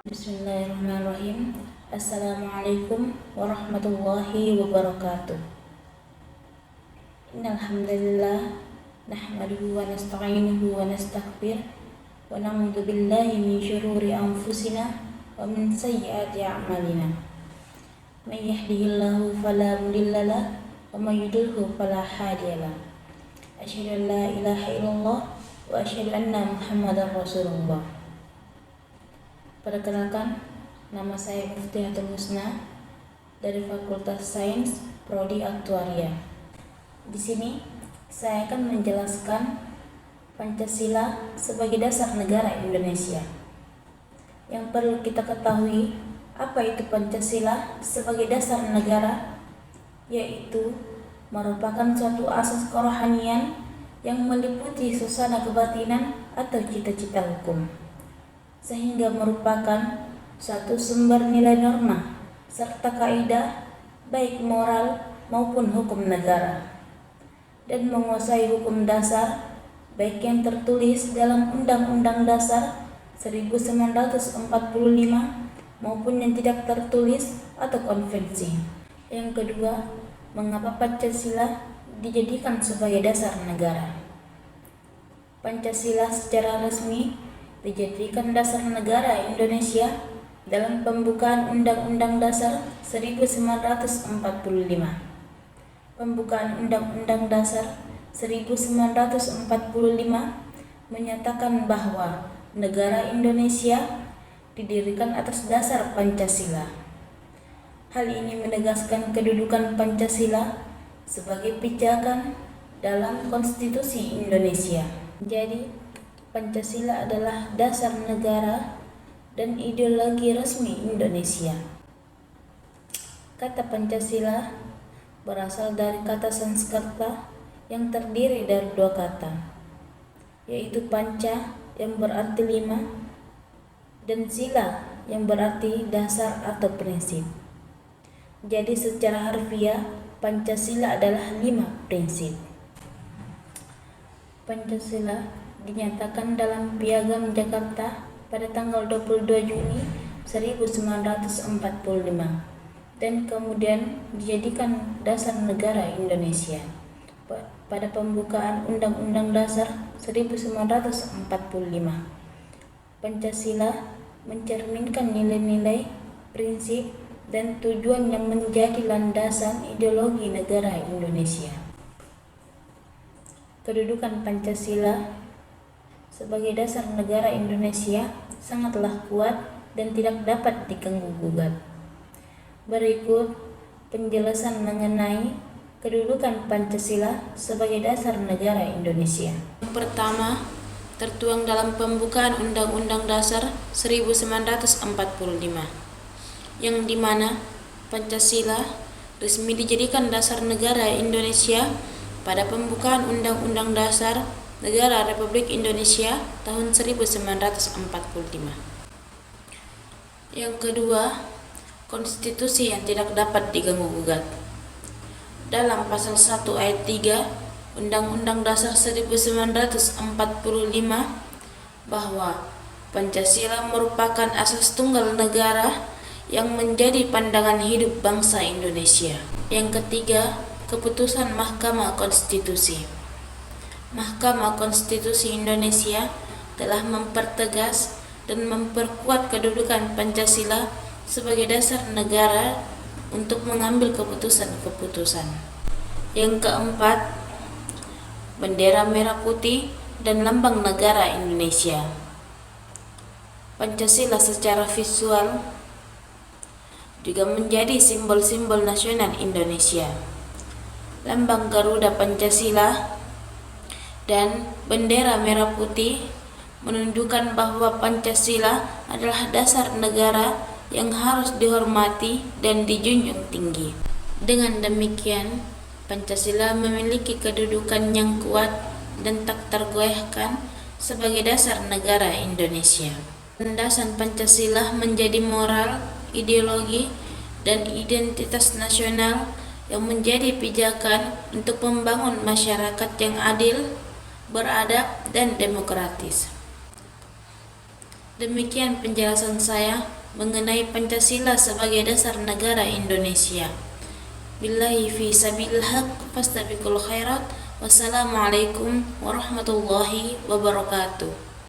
Bismillahirrahmanirrahim. Assalamualaikum warahmatullahi wabarakatuh. Innal hamdalillah nahmaduhu wa nasta'inuhu wa nastaghfir wa na'udzu billahi min syururi anfusina wa min sayyiati a'malina. May yahdihillahu fala mudhillalah wa may yudhlilhu fala hadiyalah. Asyhadu an la ilaha illallah wa asyhadu anna Muhammadar Rasulullah. Perkenalkan, nama saya Muftihatul Husna dari Fakultas Sains Prodi Aktuaria. Di sini saya akan menjelaskan Pancasila sebagai dasar negara Indonesia. Yang perlu kita ketahui, apa itu Pancasila sebagai dasar negara? Yaitu merupakan suatu asas kerohanian yang meliputi suasana kebatinan atau cita-cita hukum, sehingga merupakan suatu sumber nilai norma serta kaidah baik moral maupun hukum negara, dan menguasai hukum dasar baik yang tertulis dalam Undang-Undang Dasar 1945 maupun yang tidak tertulis atau konvensi. Yang kedua, mengapa Pancasila dijadikan sebagai dasar negara? Pancasila secara resmi dijadikan dasar negara Indonesia dalam pembukaan Undang-Undang Dasar 1945. Pembukaan Undang-Undang Dasar 1945 menyatakan bahwa negara Indonesia didirikan atas dasar Pancasila. Hal ini menegaskan kedudukan Pancasila sebagai pijakan dalam Konstitusi Indonesia. Jadi, Pancasila adalah dasar negara dan ideologi resmi Indonesia. Kata Pancasila berasal dari kata Sanskerta yang terdiri dari dua kata, yaitu panca yang berarti lima dan sila yang berarti dasar atau prinsip. Jadi secara harfiah Pancasila adalah 5 prinsip. Pancasila dinyatakan dalam Piagam Jakarta pada tanggal 22 Juni 1945 dan kemudian dijadikan dasar negara Indonesia pada pembukaan Undang-Undang Dasar 1945. Pancasila mencerminkan nilai-nilai, prinsip, dan tujuan yang menjadi landasan ideologi negara Indonesia. Kedudukan Pancasila sebagai dasar negara Indonesia sangatlah kuat dan tidak dapat diganggu-gugat. Berikut penjelasan mengenai kedudukan Pancasila sebagai dasar negara Indonesia. Yang pertama, tertuang dalam pembukaan Undang-Undang Dasar 1945, yang dimana Pancasila resmi dijadikan dasar negara Indonesia pada pembukaan Undang-Undang Dasar Negara Republik Indonesia tahun 1945. Yang kedua, konstitusi yang tidak dapat diganggu-gugat. Dalam pasal 1 ayat 3 Undang-Undang Dasar 1945 bahwa Pancasila merupakan asas tunggal negara yang menjadi pandangan hidup bangsa Indonesia. Yang ketiga, keputusan Mahkamah Konstitusi. Mahkamah Konstitusi Indonesia telah mempertegas dan memperkuat kedudukan Pancasila sebagai dasar negara untuk mengambil keputusan-keputusan. Yang keempat, bendera merah putih dan lambang negara Indonesia. Pancasila secara visual juga menjadi simbol-simbol nasional Indonesia. Lambang Garuda Pancasila dan bendera merah putih menunjukkan bahwa Pancasila adalah dasar negara yang harus dihormati dan dijunjung tinggi. Dengan demikian, Pancasila memiliki kedudukan yang kuat dan tak tergoyahkan sebagai dasar negara Indonesia. Landasan Pancasila menjadi moral, ideologi, dan identitas nasional yang menjadi pijakan untuk membangun masyarakat yang adil, beradab, dan demokratis. Demikian penjelasan saya. mengenai Pancasila sebagai dasar negara Indonesia. Billahi fi sabilil haq fastabiqul khairat. Wassalamualaikum warahmatullahi wabarakatuh.